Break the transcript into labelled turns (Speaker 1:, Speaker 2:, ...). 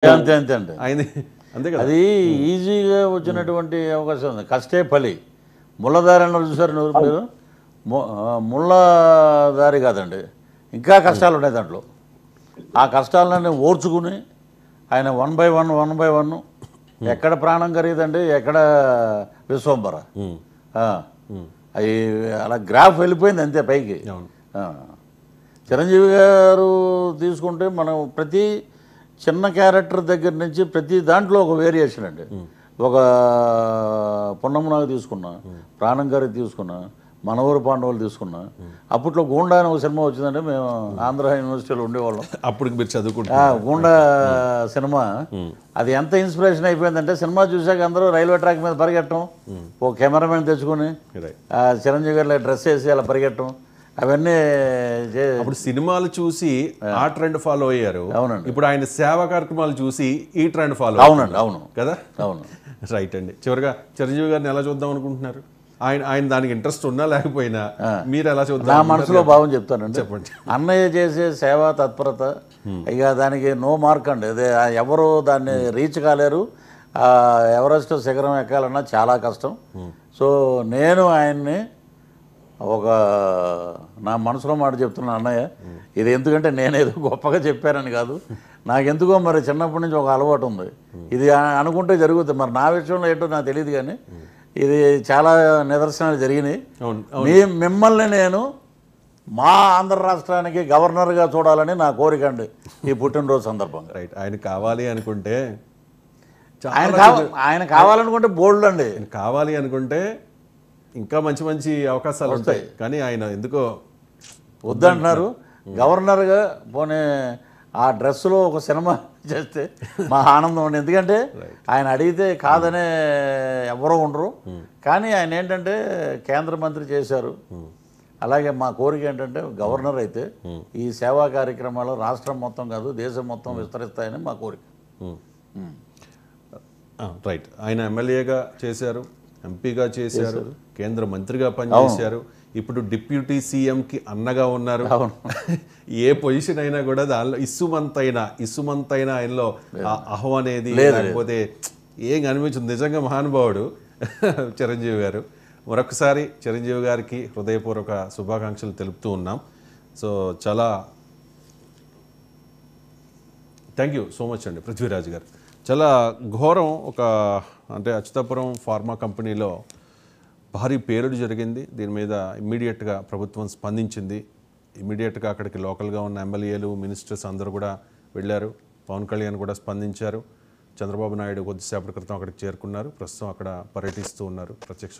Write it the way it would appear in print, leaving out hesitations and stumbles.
Speaker 1: అంతే అంతే అండి
Speaker 2: ఆయన అంతే కదా.
Speaker 1: అది ఈజీగా వచ్చినటువంటి అవకాశం ఉంది. కష్టే ఫలి. ముళ్ళదారి అన్నారు చూసారు మీరు. ముళ్ళదారి కాదండి, ఇంకా కష్టాలు ఉన్నాయి దాంట్లో. ఆ కష్టాలన్నీ ఓర్చుకుని ఆయన 1 by 1 ఎక్కడ ప్రాణం ఖరీదండి, ఎక్కడ విశ్వంబర, అవి అలా గ్రాఫ్ వెళ్ళిపోయింది అంతే పైకి. చిరంజీవి గారు తీసుకుంటే మనం ప్రతి చిన్న క్యారెక్టర్ దగ్గర నుంచి ప్రతి దాంట్లో ఒక వేరియేషన్ అండి. ఒక పున్నమ్మనాగు తీసుకున్నా, ప్రాణం గారి తీసుకున్నా, మనవరు పాండవులు తీసుకున్నా. అప్పట్లో గూండా అని ఒక సినిమా వచ్చిందంటే మేము ఆంధ్ర యూనివర్సిటీలో ఉండేవాళ్ళం.
Speaker 2: అప్పుడు మీరు చదువుకుంటా
Speaker 1: గూండా సినిమా అది ఎంత ఇన్స్పిరేషన్ అయిపోయిందంటే, సినిమా చూసాక అందరూ రైల్వే ట్రాక్ మీద పరిగెట్టడం, ఓ కెమెరామెన్ తెచ్చుకొని చిరంజీవి గారి డ్రెస్ వేసి అలా పరిగెట్టడం, అవన్నీ.
Speaker 2: అప్పుడు సినిమాలు చూసి ఆ ట్రెండ్ ఫాలో అయ్యారు.
Speaker 1: అవునండి.
Speaker 2: ఇప్పుడు ఆయన సేవా కార్యక్రమాలు చూసి ఈ ట్రెండ్ ఫాలో.
Speaker 1: అవునండి, అవును
Speaker 2: కదా.
Speaker 1: అవును,
Speaker 2: రైట్ అండి. చివరిగా చిరంజీవి గారిని ఎలా చూద్దాం అనుకుంటున్నారు? ఆయన దానికి ఇంట్రెస్ట్ ఉన్నా లేకపోయినా మీరు ఎలా చూద్దాం?
Speaker 1: నా మనసులో భావం చెప్తానండి.
Speaker 2: చెప్పండి.
Speaker 1: అన్నయ్య చేసే సేవా తత్పరత ఇక దానికి నో మార్క్ అండి. అదే ఎవరు దాన్ని రీచ్ కాలేరు. ఎవరెస్ట్ శిఖరం ఎక్కాలన్నా చాలా కష్టం. సో నేను ఆయన్ని ఒక నా మనసులో మాట చెప్తున్నాను అన్నయ్య. ఇది ఎందుకంటే నేనేదో గొప్పగా చెప్పానని కాదు, నాకెందుకో మరి చిన్నప్పటి నుంచి ఒక అలవాటు ఉంది. ఇది అనుకుంటే జరుగుతుంది. మరి నా విషయంలో ఏంటో నాకు తెలియదు, కానీ ఇది చాలా నిదర్శనాలు జరిగినాయి. మిమ్మల్ని నేను మా ఆంధ్ర రాష్ట్రానికి గవర్నర్గా చూడాలని నా కోరిక అండి ఈ పుట్టినరోజు సందర్భంగా.
Speaker 2: రైట్. ఆయన కావాలి అనుకుంటే
Speaker 1: ఆయన కావాలనుకుంటే బోల్డ్ అండి.
Speaker 2: కావాలి అనుకుంటే ఇంకా మంచి మంచి అవకాశాలు వస్తాయి, కానీ ఆయన ఎందుకో
Speaker 1: వద్దంటున్నారు. గవర్నర్గా పోనీ ఆ డ్రెస్సులో ఒక సినిమా చేస్తే మా ఆనందం అండి. ఎందుకంటే ఆయన అడిగితే కాదనే ఎవరో ఉండరు. కానీ ఆయన ఏంటంటే కేంద్ర మంత్రి చేశారు. అలాగే మా కోరిక ఏంటంటే గవర్నర్ అయితే ఈ సేవా కార్యక్రమాలు రాష్ట్రం మొత్తం కాదు దేశం మొత్తం విస్తరిస్తాయని మా కోరిక.
Speaker 2: రైట్. ఆయన ఎమ్మెల్యేగా చేశారు, ఎంపీగా చేశారు, కేంద్ర మంత్రిగా పనిచేశారు, ఇప్పుడు డిప్యూటీ సీఎంకి అన్నగా ఉన్నారు. ఏ పొజిషన్ అయినా కూడా దానిలో ఇసుమంతైనా ఆయనలో అహం అనేది లేకపోతే ఏం కనిపించింది. నిజంగా మహానుభావుడు చిరంజీవి గారు. మరొకసారి చిరంజీవి గారికి హృదయపూర్వక శుభాకాంక్షలు తెలుపుతూ ఉన్నాం. సో చాలా థ్యాంక్ యూ సో మచ్ అండి పృథ్వీరాజ్ గారు. చాలా ఘోరం. అంటే అచ్యుతాపురం ఫార్మా కంపెనీలో భారీ పేలుడు జరిగింది. దీని మీద ఇమ్మీడియట్గా ప్రభుత్వం స్పందించింది. ఇమ్మీడియట్గా అక్కడికి లోకల్గా ఉన్న ఎమ్మెల్యేలు, మినిస్టర్స్ అందరూ కూడా వెళ్ళారు. పవన్ కళ్యాణ్ కూడా స్పందించారు. చంద్రబాబు నాయుడు కొద్దిసేపటి క్రితం అక్కడికి చేరుకున్నారు. ప్రస్తుతం అక్కడ పర్యటిస్తూ ఉన్నారు. ప్రత్యక్ష